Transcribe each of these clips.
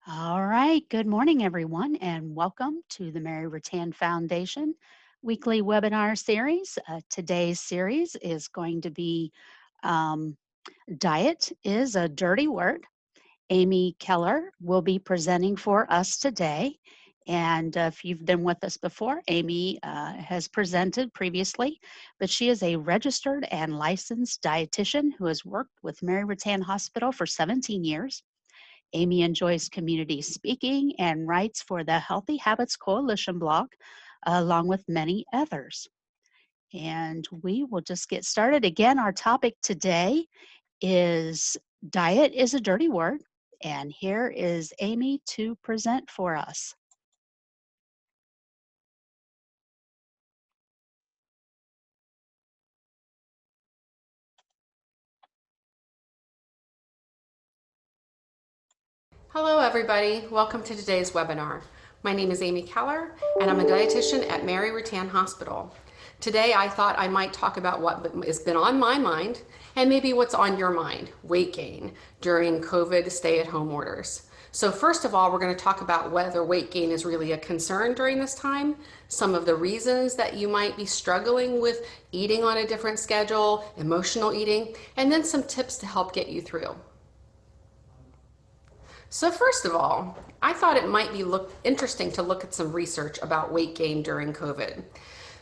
All right. Good morning, everyone, and welcome to the Mary Rattan Foundation weekly webinar series. Today's series is going to be um, Diet is a Dirty Word. Amy Keller will be presenting for us today. And if you've been with us before, Amy has presented previously, but she is a registered and licensed dietitian who has worked with Mary Rattan Hospital for 17 years. Amy enjoys community speaking and writes for the Healthy Habits Coalition blog, along with many others. And we will just get started. Again, our topic today is Diet is a Dirty Word. And here is Amy to present for us. Hello everybody, welcome to today's webinar. My name is Amy Keller and I'm a dietitian at Mary Rattan Hospital. Today I thought I might talk about what has been on my mind and maybe what's on your mind, weight gain during COVID stay-at-home orders. So first of all, we're going to talk about whether weight gain is really a concern during this time, some of the reasons that you might be struggling with eating on a different schedule, emotional eating, and then some tips to help get you through. So first of all, I thought it might be interesting to look at some research about weight gain during COVID.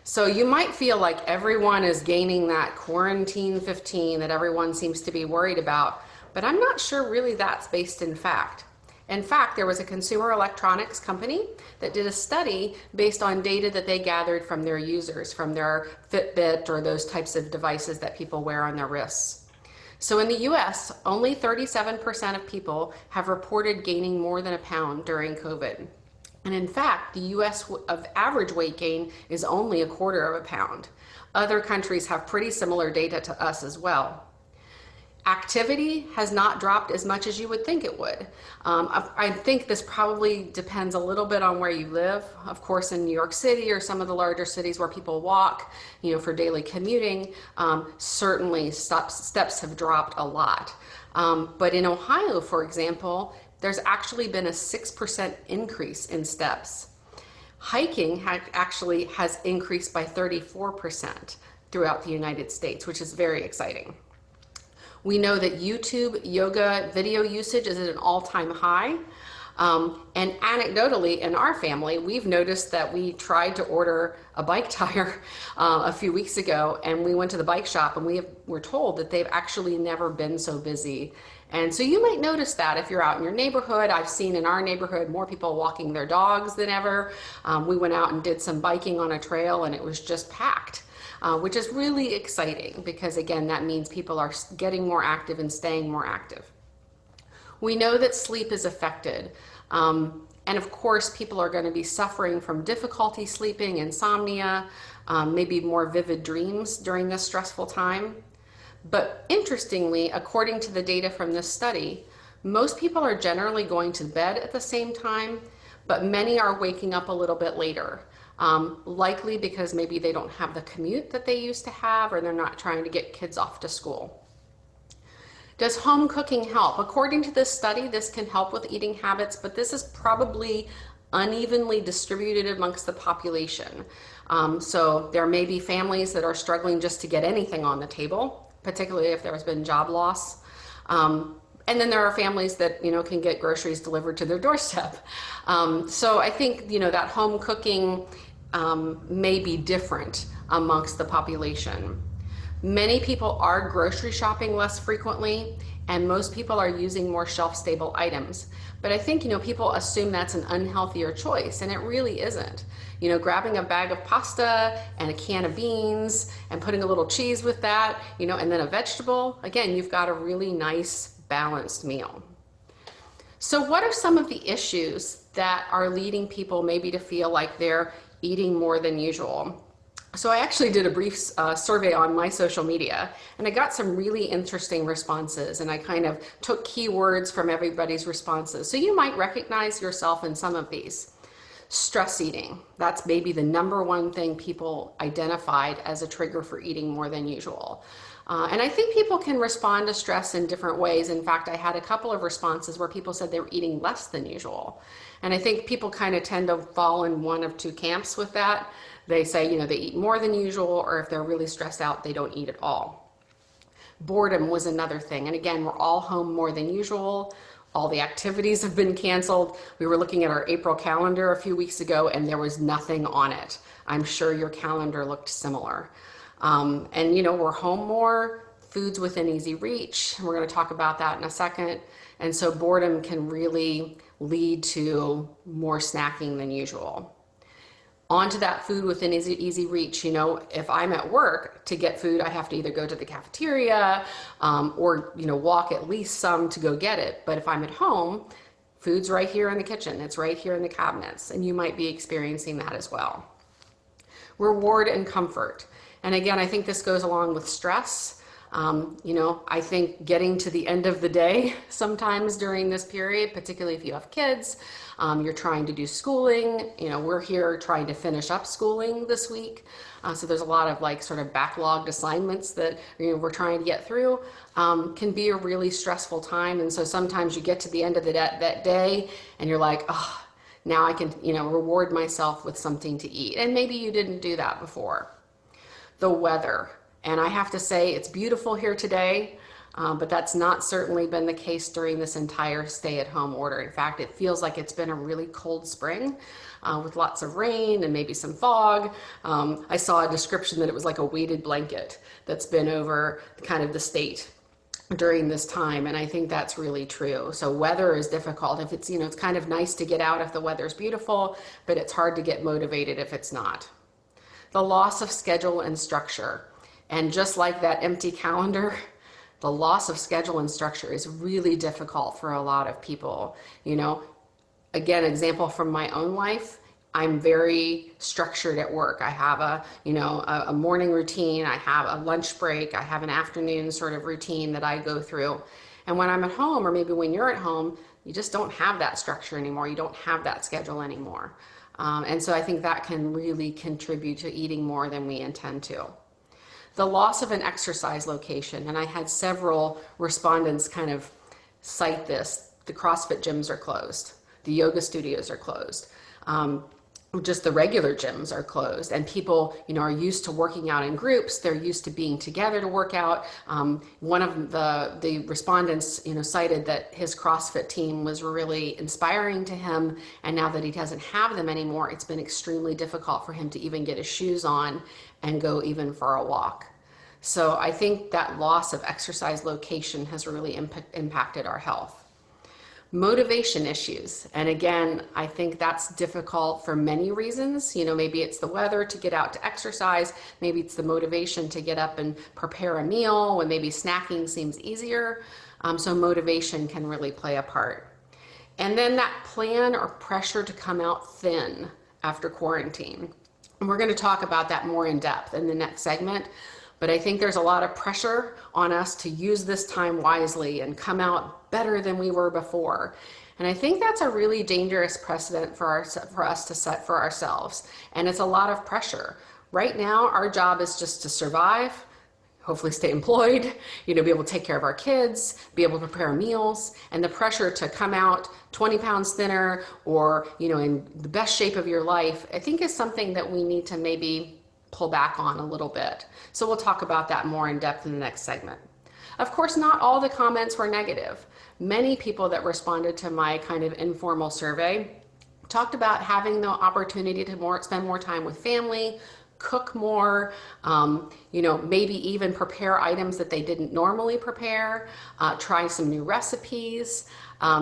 So you might feel like everyone is gaining that quarantine 15 that everyone seems to be worried about, but I'm not sure really that's based in fact. In fact, there was a consumer electronics company that did a study based on data that they gathered from their users, from their Fitbit or those types of devices that people wear on their wrists. So in the US, only 37% of people have reported gaining more than a pound during COVID. And in fact, the US of average weight gain is only a quarter of a pound. Other countries have pretty similar data to us as well. Activity has not dropped as much as you would think it would. I think this probably depends a little bit on where you live. Of course, in New York City or some of the larger cities where people walk, for daily commuting, certainly steps have dropped a lot. But in Ohio, for example, there's actually been a 6% increase in steps. Hiking actually has increased by 34% throughout the United States, which is very exciting. We know that YouTube yoga video usage is at an all-time high. And anecdotally, in our family, we've noticed that we tried to order a bike tire a few weeks ago, and we went to the bike shop and were told that they've actually never been so busy. And so you might notice that if you're out in your neighborhood. I've seen in our neighborhood more people walking their dogs than ever. We went out and did some biking on a trail and it was just packed. Which is really exciting because, again, that means people are getting more active and staying more active. We know that sleep is affected. And of course, people are going to be suffering from difficulty sleeping, insomnia, maybe more vivid dreams during this stressful time. But interestingly, according to the data from this study, most people are generally going to bed at the same time, but many are waking up a little bit later. Likely because maybe they don't have the commute that they used to have, or they're not trying to get kids off to school. Does home cooking help? According to this study, this can help with eating habits, but this is probably unevenly distributed amongst the population. So there may be families that are struggling just to get anything on the table, particularly if there has been job loss. And then there are families that can get groceries delivered to their doorstep. So I think that home cooking may be different amongst the population. Many people are grocery shopping less frequently, and most people are using more shelf-stable items. But I think people assume that's an unhealthier choice, and it really isn't. Grabbing a bag of pasta and a can of beans and putting a little cheese with that, and then a vegetable, again, you've got a really nice balanced meal. So what are some of the issues that are leading people maybe to feel like they're eating more than usual? So I actually did a brief survey on my social media, and I got some really interesting responses, and I kind of took keywords from everybody's responses. So you might recognize yourself in some of these. Stress eating, that's maybe the #1 thing people identified as a trigger for eating more than usual. And I think people can respond to stress in different ways. In fact, I had a couple of responses where people said they were eating less than usual. And I think people kind of tend to fall in one of two camps with that. They say, they eat more than usual, or if they're really stressed out, they don't eat at all. Boredom was another thing. And again, we're all home more than usual. All the activities have been canceled. We were looking at our April calendar a few weeks ago, and there was nothing on it. I'm sure your calendar looked similar. And we're home more, food's within easy reach. We're going to talk about that in a second. And so boredom can really lead to more snacking than usual. Onto that food within easy reach. If I'm at work to get food, I have to either go to the cafeteria or walk at least some to go get it. But if I'm at home, food's right here in the kitchen. It's right here in the cabinets. And you might be experiencing that as well. Reward and comfort. And again, I think this goes along with stress. I think getting to the end of the day sometimes during this period, particularly if you have kids, you're trying to do schooling. We're here trying to finish up schooling this week. So there's a lot of sort of backlogged assignments that we're trying to get through. Can be a really stressful time. And so sometimes you get to the end of that day and you're like, oh, now I can, reward myself with something to eat. And maybe you didn't do that before. The weather. And I have to say it's beautiful here today, but that's not certainly been the case during this entire stay-at-home order. In fact, it feels like it's been a really cold spring with lots of rain and maybe some fog. I saw a description that it was like a weighted blanket that's been over kind of the state during this time, and I think that's really true. So weather is difficult. If it's, it's kind of nice to get out if the weather's beautiful, but it's hard to get motivated if it's not. The loss of schedule and structure. And just like that empty calendar, the loss of schedule and structure is really difficult for a lot of people. Again, example from my own life, I'm very structured at work. I have a morning routine, I have a lunch break, I have an afternoon sort of routine that I go through. And when I'm at home, or maybe when you're at home, you just don't have that structure anymore. You don't have that schedule anymore. And so I think that can really contribute to eating more than we intend to. The loss of an exercise location, and I had several respondents kind of cite this. The CrossFit gyms are closed. The yoga studios are closed. Just the regular gyms are closed, and people, are used to working out in groups. They're used to being together to work out. One of the respondents, cited that his CrossFit team was really inspiring to him, and now that he doesn't have them anymore, it's been extremely difficult for him to even get his shoes on and go even for a walk. So I think that loss of exercise location has really impacted our health. Motivation issues. And again, I think that's difficult for many reasons. Maybe it's the weather to get out to exercise. Maybe it's the motivation to get up and prepare a meal when maybe snacking seems easier. So motivation can really play a part. And then that plan or pressure to come out thin after quarantine. And we're going to talk about that more in depth in the next segment. But I think there's a lot of pressure on us to use this time wisely and come out better than we were before. And I think that's a really dangerous precedent for us to set for ourselves. And it's a lot of pressure. Right now, our job is just to survive, hopefully stay employed, be able to take care of our kids, be able to prepare meals. And the pressure to come out 20 pounds thinner or, in the best shape of your life, I think is something that we need to maybe pull back on a little bit. So we'll talk about that more in depth in the next segment. Of course, not all the comments were negative. Many people that responded to my kind of informal survey talked about having the opportunity to spend more time with family, cook more, maybe even prepare items that they didn't normally prepare, try some new recipes,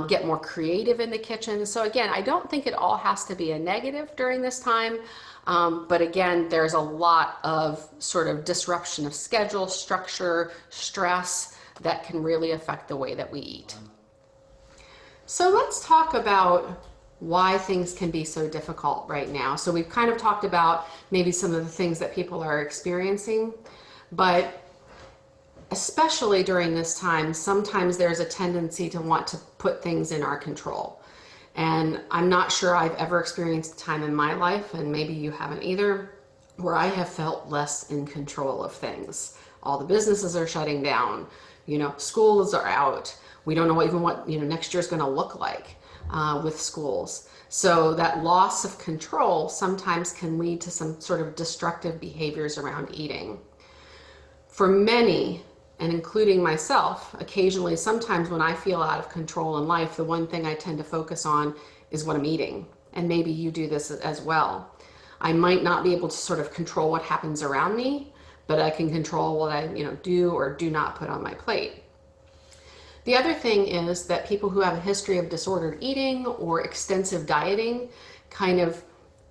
get more creative in the kitchen. So again, I don't think it all has to be a negative during this time. But again, there's a lot of sort of disruption of schedule, structure, stress that can really affect the way that we eat. So let's talk about why things can be so difficult right now. So we've kind of talked about maybe some of the things that people are experiencing, but especially during this time, sometimes there's a tendency to want to put things in our control. And I'm not sure I've ever experienced a time in my life, and maybe you haven't either, where I have felt less in control of things. All the businesses are shutting down. Schools are out. We don't know even what next year's going to look like with schools. So that loss of control sometimes can lead to some sort of destructive behaviors around eating. For many, and including myself, occasionally, sometimes when I feel out of control in life, the one thing I tend to focus on is what I'm eating. And maybe you do this as well. I might not be able to sort of control what happens around me, but I can control what I do or do not put on my plate. The other thing is that people who have a history of disordered eating or extensive dieting,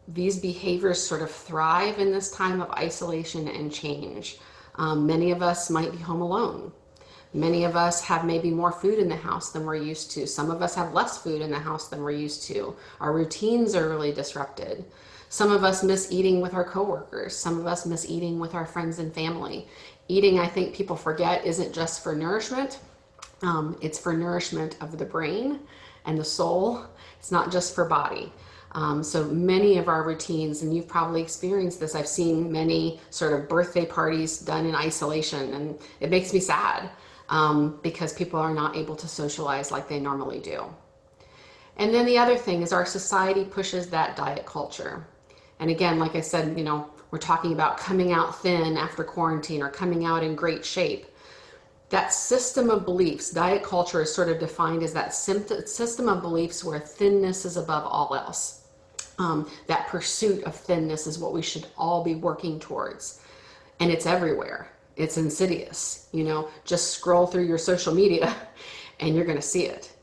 these behaviors sort of thrive in this time of isolation and change. Many of us might be home alone. Many of us have maybe more food in the house than we're used to. Some of us have less food in the house than we're used to. Our routines are really disrupted. Some of us miss eating with our coworkers. Some of us miss eating with our friends and family. Eating, I think people forget, isn't just for nourishment. It's for nourishment of the brain and the soul. It's not just for body. So many of our routines, and you've probably experienced this, I've seen many sort of birthday parties done in isolation, and it makes me sad because people are not able to socialize like they normally do. And then the other thing is our society pushes that diet culture. And again, like I said, we're talking about coming out thin after quarantine or coming out in great shape. That system of beliefs, diet culture is sort of defined as that system of beliefs where thinness is above all else. That pursuit of thinness is what we should all be working towards. And it's everywhere. It's insidious. Just scroll through your social media and you're going to see it.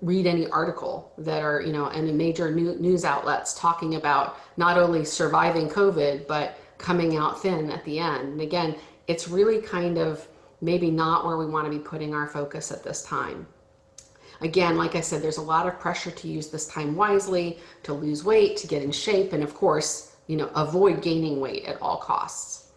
Read any article that are, in the major news outlets talking about not only surviving COVID, but coming out thin at the end. And again, it's really kind of maybe not where we want to be putting our focus at this time. Again, like I said, there's a lot of pressure to use this time wisely, to lose weight, to get in shape, and of course, avoid gaining weight at all costs.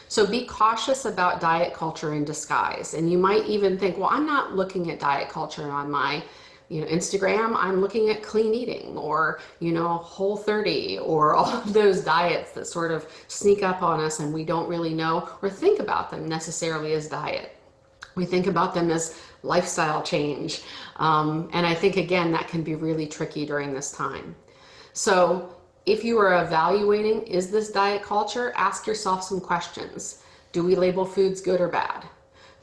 So be cautious about diet culture in disguise. And you might even think, well, I'm not looking at diet culture on my Instagram. I'm looking at clean eating or, Whole30 or all of those diets that sort of sneak up on us and we don't really know or think about them necessarily as diet. We think about them as lifestyle change. And I think, again, that can be really tricky during this time. So if you are evaluating, is this diet culture? Ask yourself some questions. Do we label foods good or bad?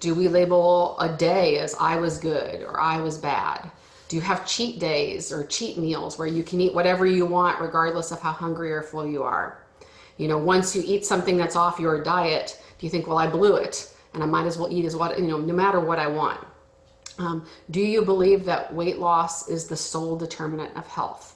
Do we label a day as I was good or I was bad? Do you have cheat days or cheat meals where you can eat whatever you want regardless of how hungry or full you are? Once you eat something that's off your diet, do you think, well, I blew it and I might as well eat no matter what I want? Do you believe that weight loss is the sole determinant of health?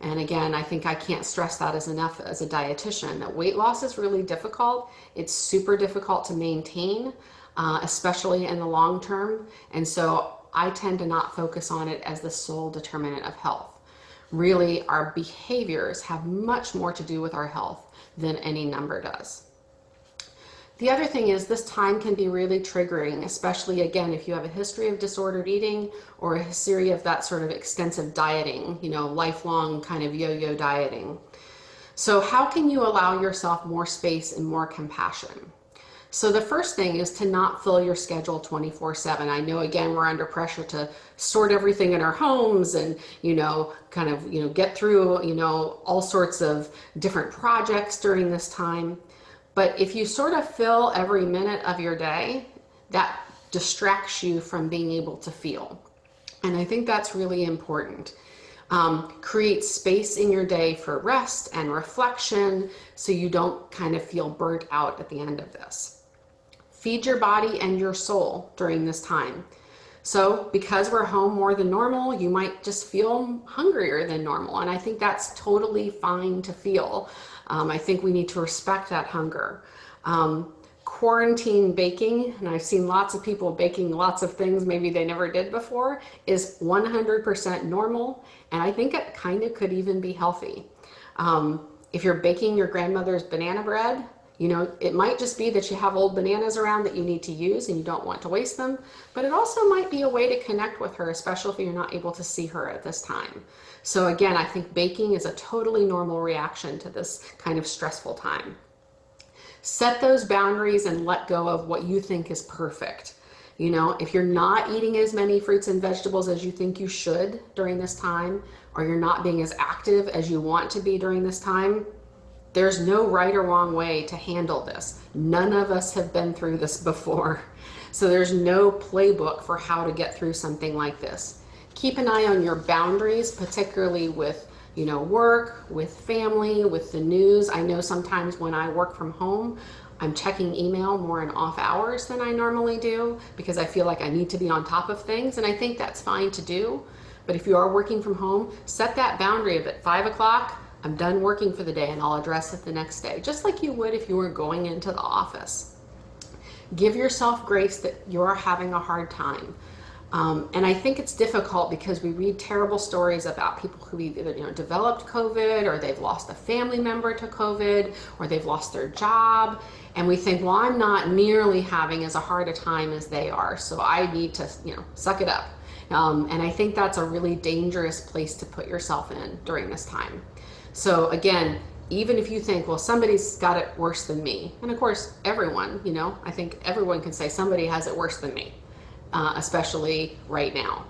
And again, I think I can't stress that as enough as a dietitian, that weight loss is really difficult. It's super difficult to maintain, especially in the long term. And so I tend to not focus on it as the sole determinant of health. Really, our behaviors have much more to do with our health than any number does. The other thing is this time can be really triggering, especially again, if you have a history of disordered eating or a history of that sort of extensive dieting, lifelong kind of yo-yo dieting. So how can you allow yourself more space and more compassion? So the first thing is to not fill your schedule 24/7. I know, again, we're under pressure to sort everything in our homes and, get through, all sorts of different projects during this time. But if you sort of fill every minute of your day, that distracts you from being able to feel. And I think that's really important. Create space in your day for rest and reflection so you don't kind of feel burnt out at the end of this. Feed your body and your soul during this time. So because we're home more than normal, you might just feel hungrier than normal. And I think that's totally fine to feel. I think we need to respect that hunger. Quarantine baking, and I've seen lots of people baking lots of things maybe they never did before, is 100% normal. And I think it kind of could even be healthy. If you're baking your grandmother's banana bread, it might just be that you have old bananas around that you need to use and you don't want to waste them, but it also might be a way to connect with her, especially if you're not able to see her at this time. So again, I think baking is a totally normal reaction to this kind of stressful time. Set those boundaries and let go of what you think is perfect. You know, if you're not eating as many fruits and vegetables as you think you should during this time, or you're not being as active as you want to be during this time, there's no right or wrong way to handle this. None of us have been through this before. So there's no playbook for how to get through something like this. Keep an eye on your boundaries, particularly with work, with family, with the news. I know sometimes when I work from home, I'm checking email more in off hours than I normally do because I feel like I need to be on top of things, and I think that's fine to do. But if you are working from home, set that boundary of at 5 o'clock, I'm done working for the day and I'll address it the next day, just like you would if you were going into the office. Give yourself grace that you're having a hard time. And I think it's difficult because we read terrible stories about people who either developed COVID, or they've lost a family member to COVID, or they've lost their job, and we think, well, I'm not nearly having as hard a time as they are, so I need to suck it up. And I think that's a really dangerous place to put yourself in during this time. So again, even if you think, well, somebody's got it worse than me, and of course everyone, I think everyone can say somebody has it worse than me. Especially right now.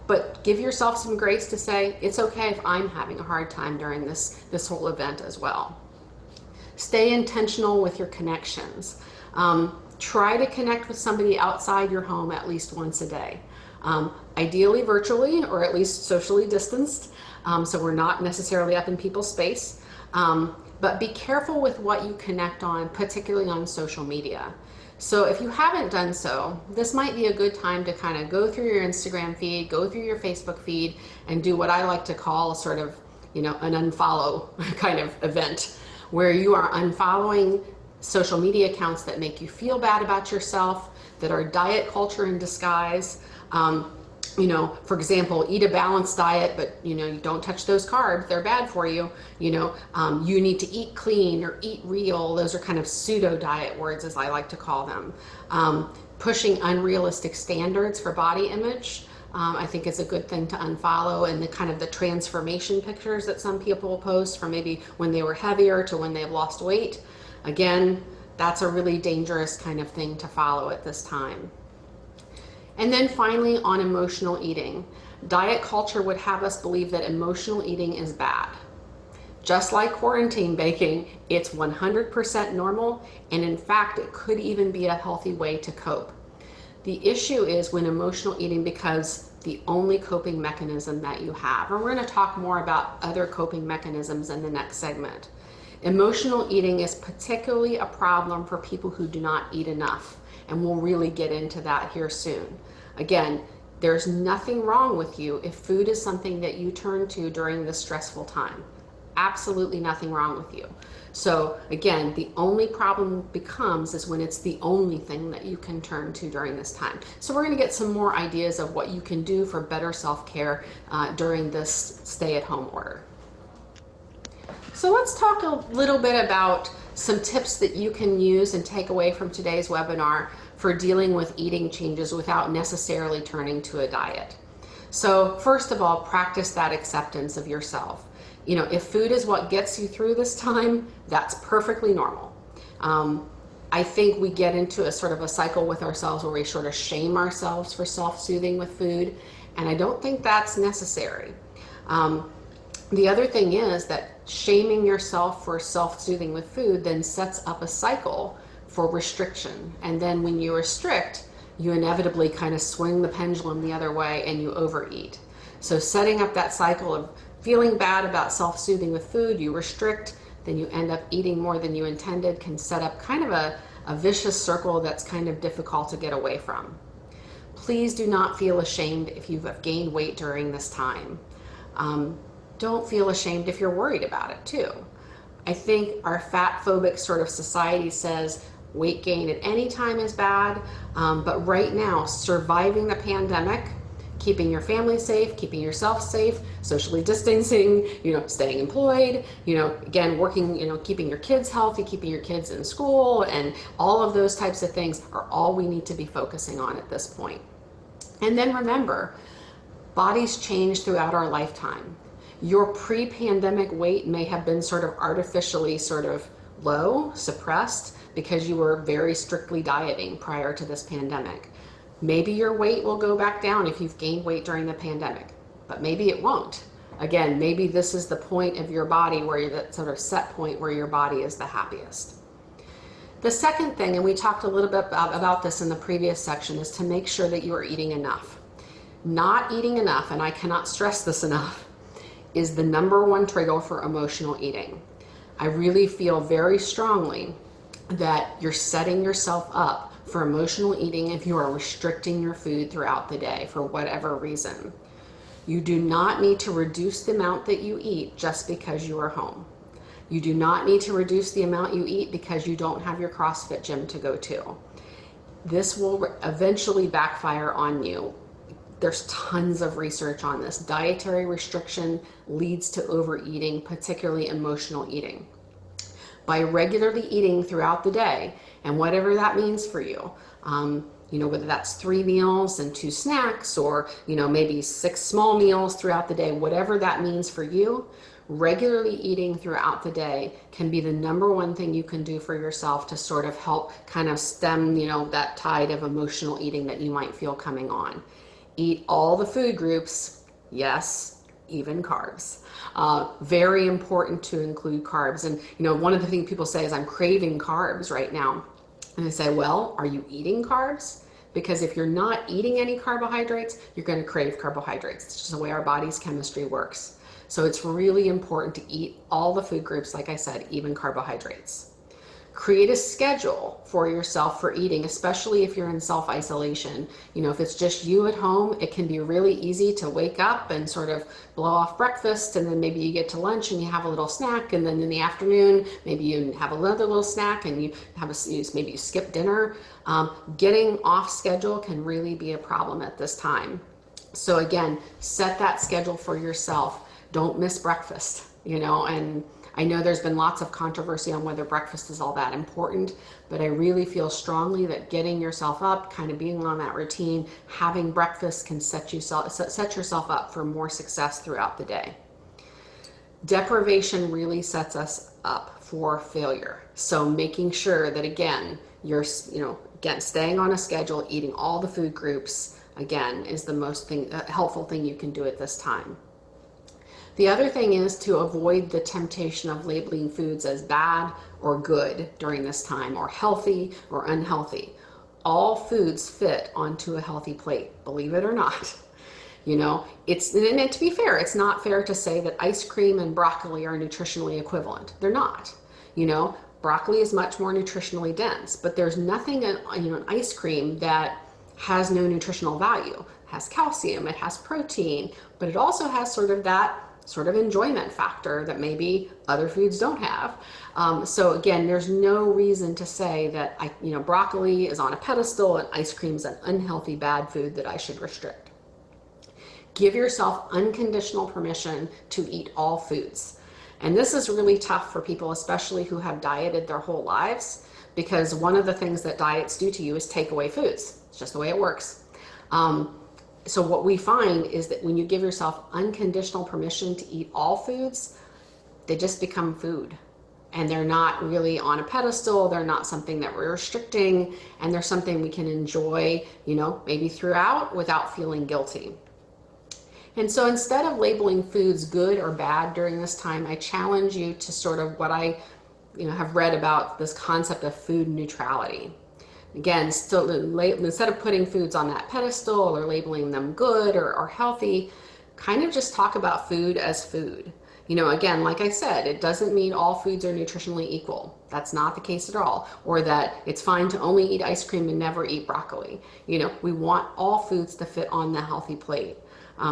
But give yourself some grace to say, it's okay if I'm having a hard time during this whole event as well. Stay intentional with your connections. Try to connect with somebody outside your home at least once a day. Ideally virtually, or at least socially distanced, so we're not necessarily up in people's space. But be careful with what you connect on, particularly on social media. So if you haven't done so, this might be a good time to kind of go through your Instagram feed, go through your Facebook feed, and do what I like to call sort of, an unfollow kind of event, where you are unfollowing social media accounts that make you feel bad about yourself, that are diet culture in disguise. For example, eat a balanced diet, but you don't touch those carbs, they're bad for you. You need to eat clean or eat real. Those are kind of pseudo diet words, as I like to call them. Pushing unrealistic standards for body image, I think is a good thing to unfollow, and the transformation pictures that some people post from maybe when they were heavier to when they've lost weight. Again, that's a really dangerous kind of thing to follow at this time. And then finally, on emotional eating. Diet culture would have us believe that emotional eating is bad. Just like quarantine baking, it's 100% normal, and in fact, it could even be a healthy way to cope. The issue is when emotional eating becomes the only coping mechanism that you have. And we're going to talk more about other coping mechanisms in the next segment. Emotional eating is particularly a problem for people who do not eat enough. And we'll really get into that here soon. Again, there's nothing wrong with you if food is something that you turn to during this stressful time. Absolutely nothing wrong with you. So again, the only problem becomes is when it's the only thing that you can turn to during this time. So we're going to get some more ideas of what you can do for better self-care during this stay-at-home order. So let's talk a little bit about some tips that you can use and take away from today's webinar for dealing with eating changes without necessarily turning to a diet. So first of all, practice that acceptance of yourself. If food is what gets you through this time, that's perfectly normal. I think we get into a sort of a cycle with ourselves where we sort of shame ourselves for self-soothing with food, and I don't think that's necessary. The other thing is that shaming yourself for self-soothing with food then sets up a cycle for restriction. And then when you restrict, you inevitably kind of swing the pendulum the other way and you overeat. So setting up that cycle of feeling bad about self-soothing with food, you restrict, then you end up eating more than you intended, can set up kind of a vicious circle that's kind of difficult to get away from. Please do not feel ashamed if you've gained weight during this time. Don't feel ashamed if you're worried about it too. I think our fat-phobic sort of society says weight gain at any time is bad, but right now, surviving the pandemic, keeping your family safe, keeping yourself safe, socially distancing, staying employed, again, working, keeping your kids healthy, keeping your kids in school, and all of those types of things are all we need to be focusing on at this point. And then remember, bodies change throughout our lifetime. Your pre-pandemic weight may have been sort of artificially sort of low, suppressed, because you were very strictly dieting prior to this pandemic. Maybe your weight will go back down if you've gained weight during the pandemic, but maybe it won't. Again, maybe this is the point of your body where you're that sort of set point where your body is the happiest. The second thing, and we talked a little bit about this in the previous section, is to make sure that you are eating enough. Not eating enough, and I cannot stress this enough, is the number one trigger for emotional eating. I really feel very strongly that you're setting yourself up for emotional eating if you are restricting your food throughout the day for whatever reason. You do not need to reduce the amount that you eat just because you are home. You do not need to reduce the amount you eat because you don't have your CrossFit gym to go to. This will eventually backfire on you. There's tons of research on this. Dietary restriction leads to overeating, particularly emotional eating. By regularly eating throughout the day, and whatever that means for you, whether that's 3 meals and 2 snacks, or maybe 6 small meals throughout the day, whatever that means for you, regularly eating throughout the day can be the number one thing you can do for yourself to sort of help kind of stem, that tide of emotional eating that you might feel coming on. Eat all the food groups, yes, even carbs. Very important to include carbs. And, one of the things people say is, I'm craving carbs right now. And I say, well, are you eating carbs? Because if you're not eating any carbohydrates, you're going to crave carbohydrates. It's just the way our body's chemistry works. So it's really important to eat all the food groups, like I said, even carbohydrates. Create a schedule for yourself for eating, especially if you're in self-isolation. If it's just you at home, it can be really easy to wake up and sort of blow off breakfast, and then maybe you get to lunch and you have a little snack, and then in the afternoon, maybe you have another little snack and maybe you skip dinner. Getting off schedule can really be a problem at this time. So again, set that schedule for yourself. Don't miss breakfast, and I know there's been lots of controversy on whether breakfast is all that important, but I really feel strongly that getting yourself up, kind of being on that routine, having breakfast can set yourself up for more success throughout the day. Deprivation really sets us up for failure. So making sure that, again, you're staying on a schedule, eating all the food groups, again, is the most helpful thing you can do at this time. The other thing is to avoid the temptation of labeling foods as bad or good during this time, or healthy or unhealthy. All foods fit onto a healthy plate, believe it or not. And to be fair, it's not fair to say that ice cream and broccoli are nutritionally equivalent. They're not. Broccoli is much more nutritionally dense, but there's nothing in ice cream that has no nutritional value. It has calcium, it has protein, but it also has sort of enjoyment factor that maybe other foods don't have. So again, there's no reason to say that broccoli is on a pedestal and ice cream is an unhealthy, bad food that I should restrict. Give yourself unconditional permission to eat all foods. And this is really tough for people, especially who have dieted their whole lives, because one of the things that diets do to you is take away foods. It's just the way it works. So what we find is that when you give yourself unconditional permission to eat all foods, they just become food. And they're not really on a pedestal, they're not something that we're restricting, and they're something we can enjoy, maybe throughout without feeling guilty. And so instead of labeling foods good or bad during this time, I challenge you to sort of what I have read about this concept of food neutrality. Again, still, instead of putting foods on that pedestal or labeling them good or healthy, kind of just talk about food as food. Again, like I said, it doesn't mean all foods are nutritionally equal. That's not the case at all. Or that it's fine to only eat ice cream and never eat broccoli. We want all foods to fit on the healthy plate.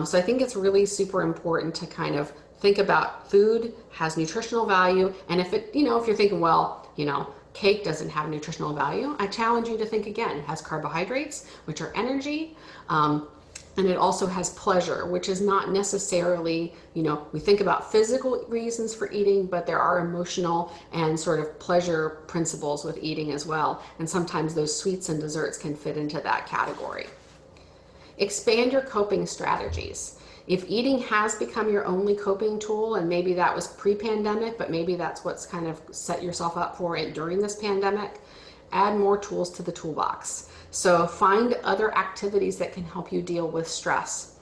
So I think it's really super important to kind of think about food has nutritional value. And if you're thinking, well, cake doesn't have nutritional value, I challenge you to think again. It has carbohydrates, which are energy, and it also has pleasure, which is not necessarily, we think about physical reasons for eating, but there are emotional and sort of pleasure principles with eating as well. And sometimes those sweets and desserts can fit into that category. Expand your coping strategies. If eating has become your only coping tool, and maybe that was pre-pandemic, but maybe that's what's kind of set yourself up for it during this pandemic, add more tools to the toolbox. So find other activities that can help you deal with stress.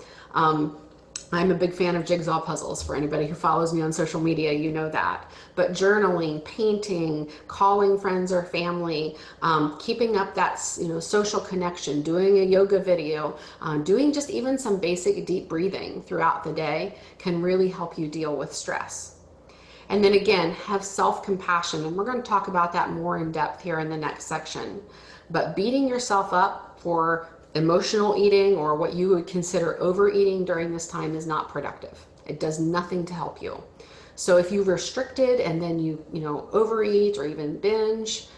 I'm a big fan of jigsaw puzzles. For anybody who follows me on social media, you know that. But journaling, painting, calling friends or family, keeping up that social connection, doing a yoga video, doing just even some basic deep breathing throughout the day can really help you deal with stress. And then again, have self-compassion. And we're going to talk about that more in depth here in the next section. But beating yourself up for emotional eating or what you would consider overeating during this time is not productive. It does nothing to help you. So if you restricted and then you overeat or even binge,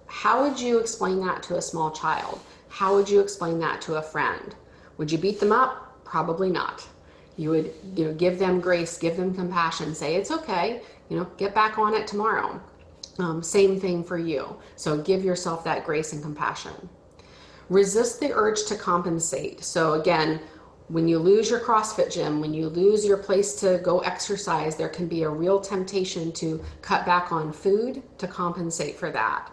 how would you explain that to a small child? How would you explain that to a friend? Would you beat them up? Probably not. You would give them grace, give them compassion, say it's okay, get back on it tomorrow. Same thing for you. So give yourself that grace and compassion. Resist the urge to compensate. So again, when you lose your CrossFit gym, when you lose your place to go exercise, there can be a real temptation to cut back on food to compensate for that.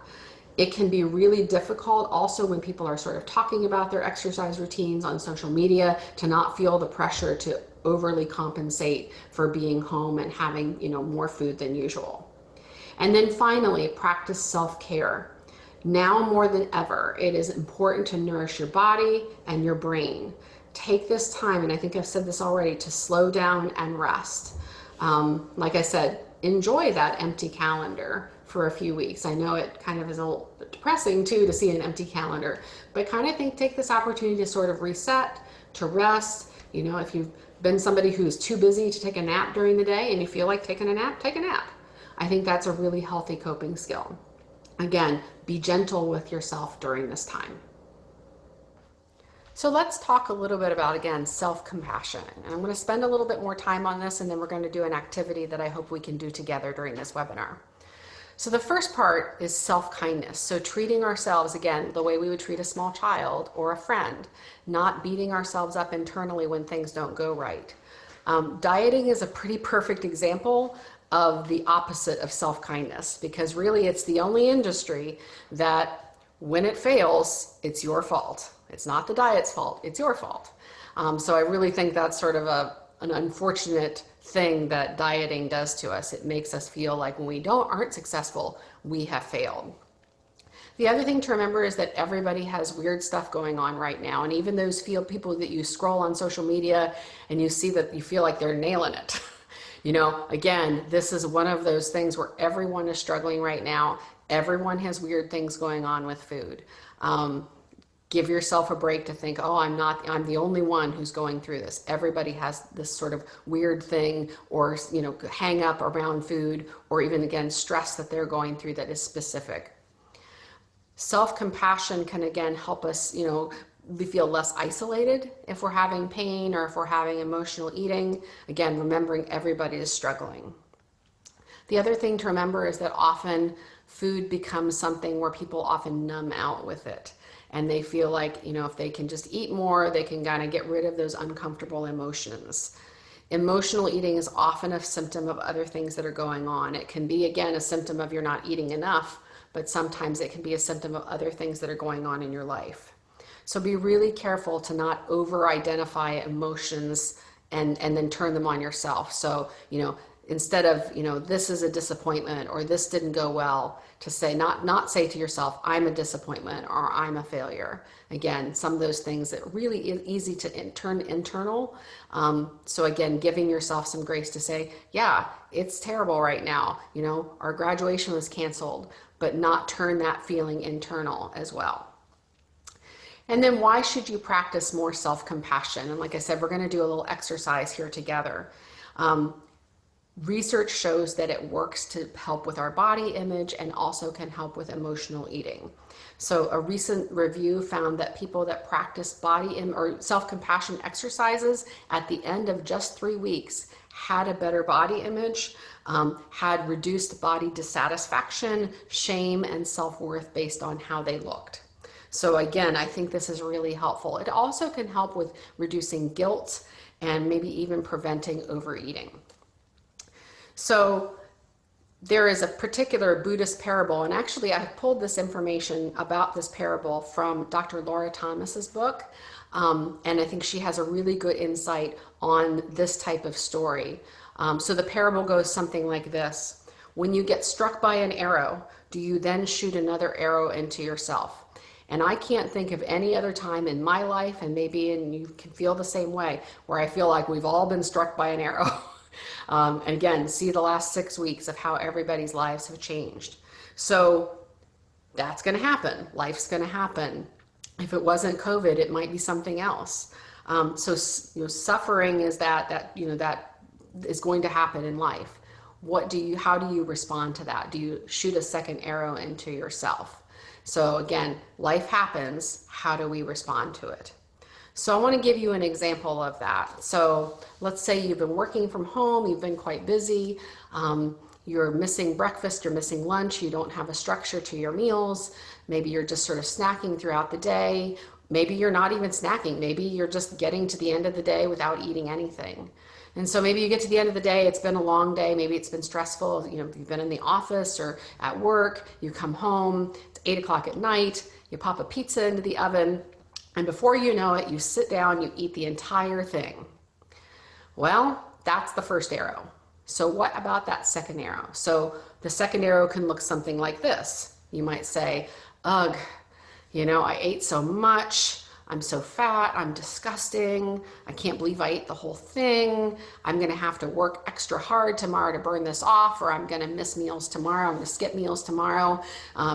It can be really difficult also when people are sort of talking about their exercise routines on social media to not feel the pressure to overly compensate for being home and having, more food than usual. And then finally, practice self-care. Now more than ever, it is important to nourish your body and your brain. Take this time, and I think I've said this already, to slow down and rest. Like I said, enjoy that empty calendar for a few weeks. I know it kind of is a little depressing too to see an empty calendar, but kind of take this opportunity to sort of reset, to rest. If you've been somebody who's too busy to take a nap during the day and you feel like taking a nap, take a nap. I think that's a really healthy coping skill. Again, be gentle with yourself during this time. So let's talk a little bit about, again, self-compassion. And I'm going to spend a little bit more time on this, and then we're going to do an activity that I hope we can do together during this webinar. So the first part is self-kindness. So treating ourselves, again, the way we would treat a small child or a friend, not beating ourselves up internally when things don't go right. Dieting is a pretty perfect example of the opposite of self-kindness, because really it's the only industry that when it fails, it's your fault. It's not the diet's fault, it's your fault. So I really think that's sort of an unfortunate thing that dieting does to us. It makes us feel like when we aren't successful, we have failed. The other thing to remember is that everybody has weird stuff going on right now. And even those people that you scroll on social media and you see that you feel like they're nailing it. Again, this is one of those things where everyone is struggling right now. Everyone has weird things going on with food. Give yourself a break to think, I'm the only one who's going through this. Everybody has this sort of weird thing or, hang up around food, or even, again, stress that they're going through that is specific. Self-compassion can, again, help us, we feel less isolated if we're having pain or if we're having emotional eating. Again, remembering everybody is struggling. The other thing to remember is that often food becomes something where people often numb out with it. And they feel like, if they can just eat more, they can kind of get rid of those uncomfortable emotions. Emotional eating is often a symptom of other things that are going on. It can be, again, a symptom of you're not eating enough, but sometimes it can be a symptom of other things that are going on in your life. So be really careful to not over-identify emotions and then turn them on yourself. So, instead of, this is a disappointment or this didn't go well, to say, not say to yourself, I'm a disappointment or I'm a failure. Again, some of those things that really is easy to turn internal. So again, giving yourself some grace to say, yeah, it's terrible right now. Our graduation was canceled, but not turn that feeling internal as well. And then why should you practice more self-compassion? And like I said, we're going to do a little exercise here together. Research shows that it works to help with our body image and also can help with emotional eating. So a recent review found that people that practice self-compassion exercises at the end of just 3 weeks had a better body image, had reduced body dissatisfaction, shame, and self-worth based on how they looked. So again, I think this is really helpful. It also can help with reducing guilt and maybe even preventing overeating. So there is a particular Buddhist parable, and actually I pulled this information about this parable from Dr. Laura Thomas's book, and I think she has a really good insight on this type of story. So the parable goes something like this. When you get struck by an arrow, do you then shoot another arrow into yourself? And I can't think of any other time in my life, and maybe you can feel the same way, where I feel like we've all been struck by an arrow. And again, see the last 6 weeks of how everybody's lives have changed. So that's going to happen. Life's going to happen. If it wasn't COVID, it might be something else. So suffering is that is going to happen in life. How do you respond to that? Do you shoot a second arrow into yourself? So again, life happens. How do we respond to it? So I want to give you an example of that. So let's say you've been working from home, you've been quite busy, you're missing breakfast, you're missing lunch, you don't have a structure to your meals, maybe you're just sort of snacking throughout the day, maybe you're not even snacking, maybe you're just getting to the end of the day without eating anything. And so maybe you get to the end of the day, it's been a long day, maybe it's been stressful, you've been in the office or at work, you come home, it's 8 o'clock at night, you pop a pizza into the oven, and before you know it, you sit down, you eat the entire thing. Well, that's the first arrow. So what about that second arrow? So the second arrow can look something like this. You might say, ugh, I ate so much. I'm so fat. I'm disgusting. I can't believe I ate the whole thing. I'm going to have to work extra hard tomorrow to burn this off, or I'm going to miss meals tomorrow. I'm going to skip meals tomorrow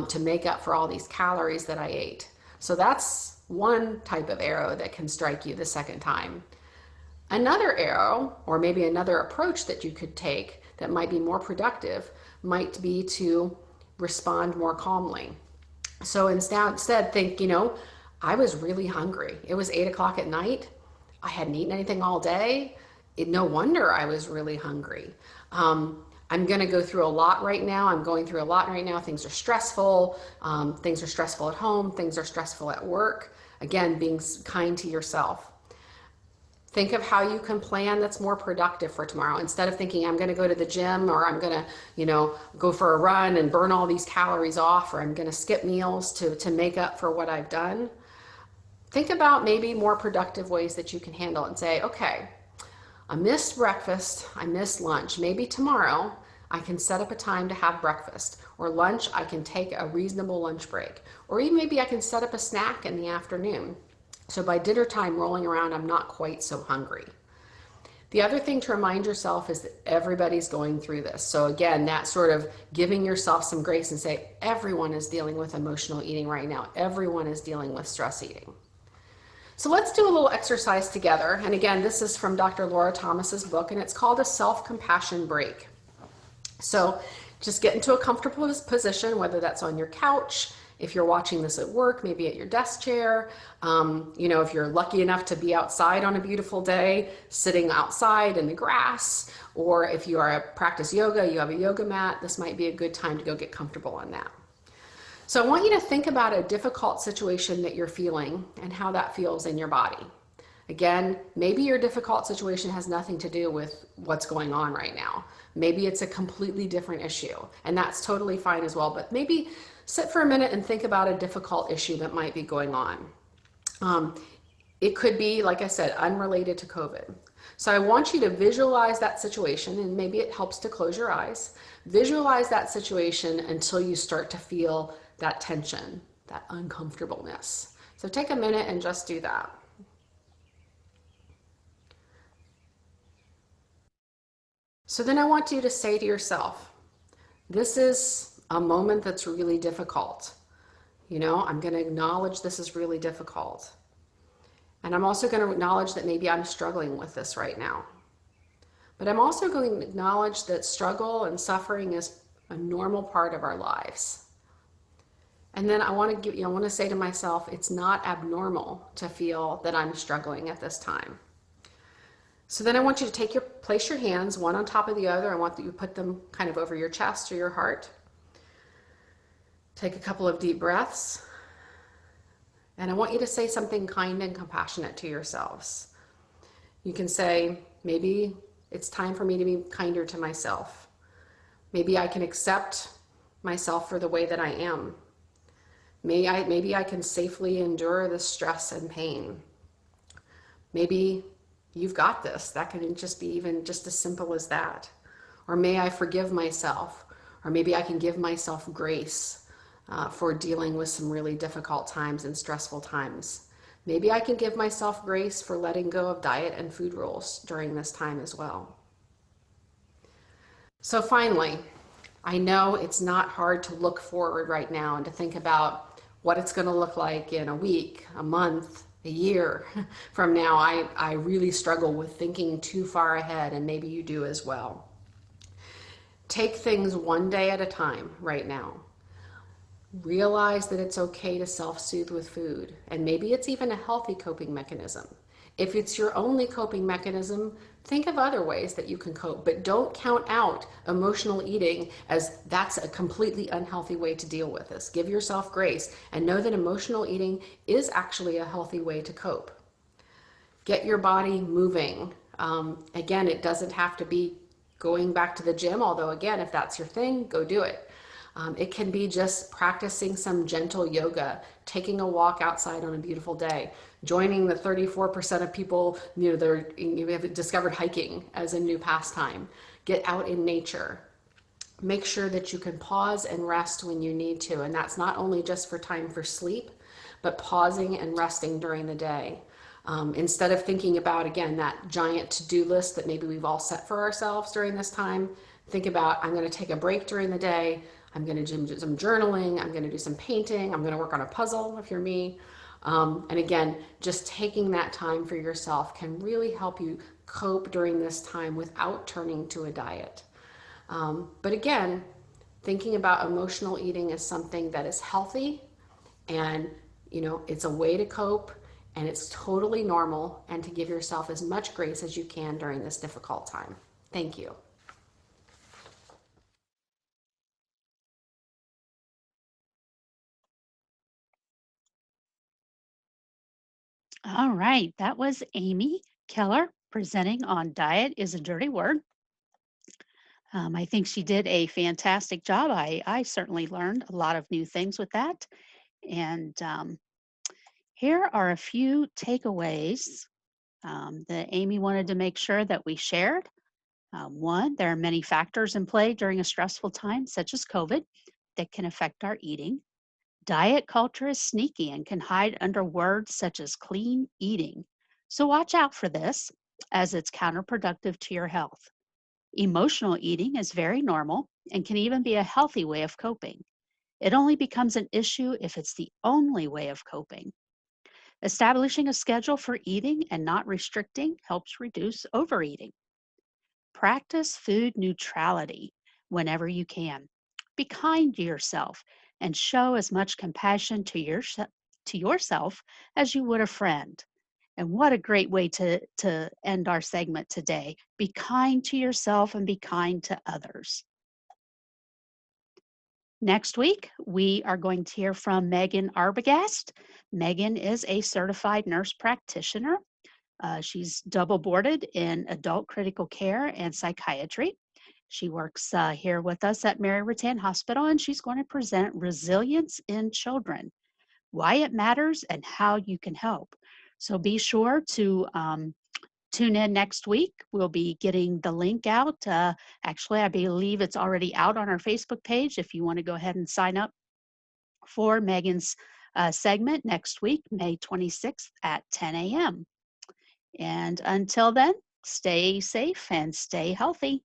to make up for all these calories that I ate. So that's one type of arrow that can strike you the second time. Another arrow, or maybe another approach that you could take that might be more productive, might be to respond more calmly. So instead think, I was really hungry. It was 8 o'clock at night. I hadn't eaten anything all day. No wonder I was really hungry. I'm going to go through a lot right now. I'm going through a lot right now. Things are stressful. Things are stressful at home. Things are stressful at work. Again, being kind to yourself. Think of how you can plan that's more productive for tomorrow. Instead of thinking, I'm going to go to the gym, or I'm going to, go for a run and burn all these calories off, or I'm going to skip meals to make up for what I've done. Think about maybe more productive ways that you can handle it and say, okay, I missed breakfast, I missed lunch. Maybe tomorrow I can set up a time to have breakfast, or lunch I can take a reasonable lunch break, or even maybe I can set up a snack in the afternoon. So by dinner time rolling around, I'm not quite so hungry. The other thing to remind yourself is that everybody's going through this. So again, that sort of giving yourself some grace and say, everyone is dealing with emotional eating right now. Everyone is dealing with stress eating. So let's do a little exercise together. And again, this is from Dr. Laura Thomas's book, and it's called a self-compassion break. So just get into a comfortable position, whether that's on your couch, if you're watching this at work, maybe at your desk chair, if you're lucky enough to be outside on a beautiful day, sitting outside in the grass, or if you practice yoga, you have a yoga mat, this might be a good time to go get comfortable on that. So I want you to think about a difficult situation that you're feeling and how that feels in your body. Again, maybe your difficult situation has nothing to do with what's going on right now. Maybe it's a completely different issue, and that's totally fine as well. But maybe sit for a minute and think about a difficult issue that might be going on. It could be, like I said, unrelated to COVID. So I want you to visualize that situation, and maybe it helps to close your eyes. Visualize that situation until you start to feel that tension, that uncomfortableness. So take a minute and just do that. So then I want you to say to yourself, this is a moment that's really difficult. I'm going to acknowledge this is really difficult. And I'm also going to acknowledge that maybe I'm struggling with this right now. But I'm also going to acknowledge that struggle and suffering is a normal part of our lives. And then I want to say to myself, it's not abnormal to feel that I'm struggling at this time. So then I want you to place your hands one on top of the other. I want that you put them kind of over your chest or your heart. Take a couple of deep breaths. And I want you to say something kind and compassionate to yourselves. You can say, maybe it's time for me to be kinder to myself. Maybe I can accept myself for the way that I am. Maybe I can safely endure the stress and pain. Maybe you've got this. That can just be even just as simple as that. Or may I forgive myself? Or maybe I can give myself grace for dealing with some really difficult times and stressful times. Maybe I can give myself grace for letting go of diet and food rules during this time as well. So finally, I know it's not hard to look forward right now and to think about what it's going to look like in a week, a month, a year from now. I really struggle with thinking too far ahead, and maybe you do as well. Take things one day at a time right now. Realize that it's okay to self-soothe with food, and maybe it's even a healthy coping mechanism. If it's your only coping mechanism, think of other ways that you can cope, but don't count out emotional eating as that's a completely unhealthy way to deal with this. Give yourself grace and know that emotional eating is actually a healthy way to cope. Get your body moving. Again, it doesn't have to be going back to the gym, although again, if that's your thing, go do it. It can be just practicing some gentle yoga, taking a walk outside on a beautiful day, joining the 34% of people you have discovered hiking as a new pastime. Get out in nature. Make sure that you can pause and rest when you need to, and that's not only just for time for sleep, but pausing and resting during the day. Instead of thinking about, again, that giant to-do list that maybe we've all set for ourselves during this time, think about, I'm going to take a break during the day. I'm going to do some journaling. I'm going to do some painting. I'm going to work on a puzzle if you're me. And again, just taking that time for yourself can really help you cope during this time without turning to a diet. But again, thinking about emotional eating as something that is healthy, and it's a way to cope, and it's totally normal, and to give yourself as much grace as you can during this difficult time. Thank you. All right, that was Amy Keller presenting on Diet is a Dirty Word. I think she did a fantastic job. I certainly learned a lot of new things with that. And here are a few takeaways that Amy wanted to make sure that we shared. One, there are many factors in play during a stressful time, such as COVID, that can affect our eating. Diet culture is sneaky and can hide under words such as clean eating. So watch out for this, as it's counterproductive to your health. Emotional eating is very normal and can even be a healthy way of coping. It only becomes an issue if it's the only way of coping. Establishing a schedule for eating and not restricting helps reduce overeating. Practice food neutrality whenever you can. Be kind to yourself and show as much compassion to yourself as you would a friend. And what a great way to end our segment today. Be kind to yourself and be kind to others. Next week, we are going to hear from Megan Arbogast. Megan is a certified nurse practitioner. She's double boarded in adult critical care and psychiatry. She works here with us at Mary Rattan Hospital, and she's going to present resilience in children, why it matters, and how you can help. So be sure to tune in next week. We'll be getting the link out. Actually, I believe it's already out on our Facebook page if you want to go ahead and sign up for Megan's segment next week, May 26th at 10 a.m. And until then, stay safe and stay healthy.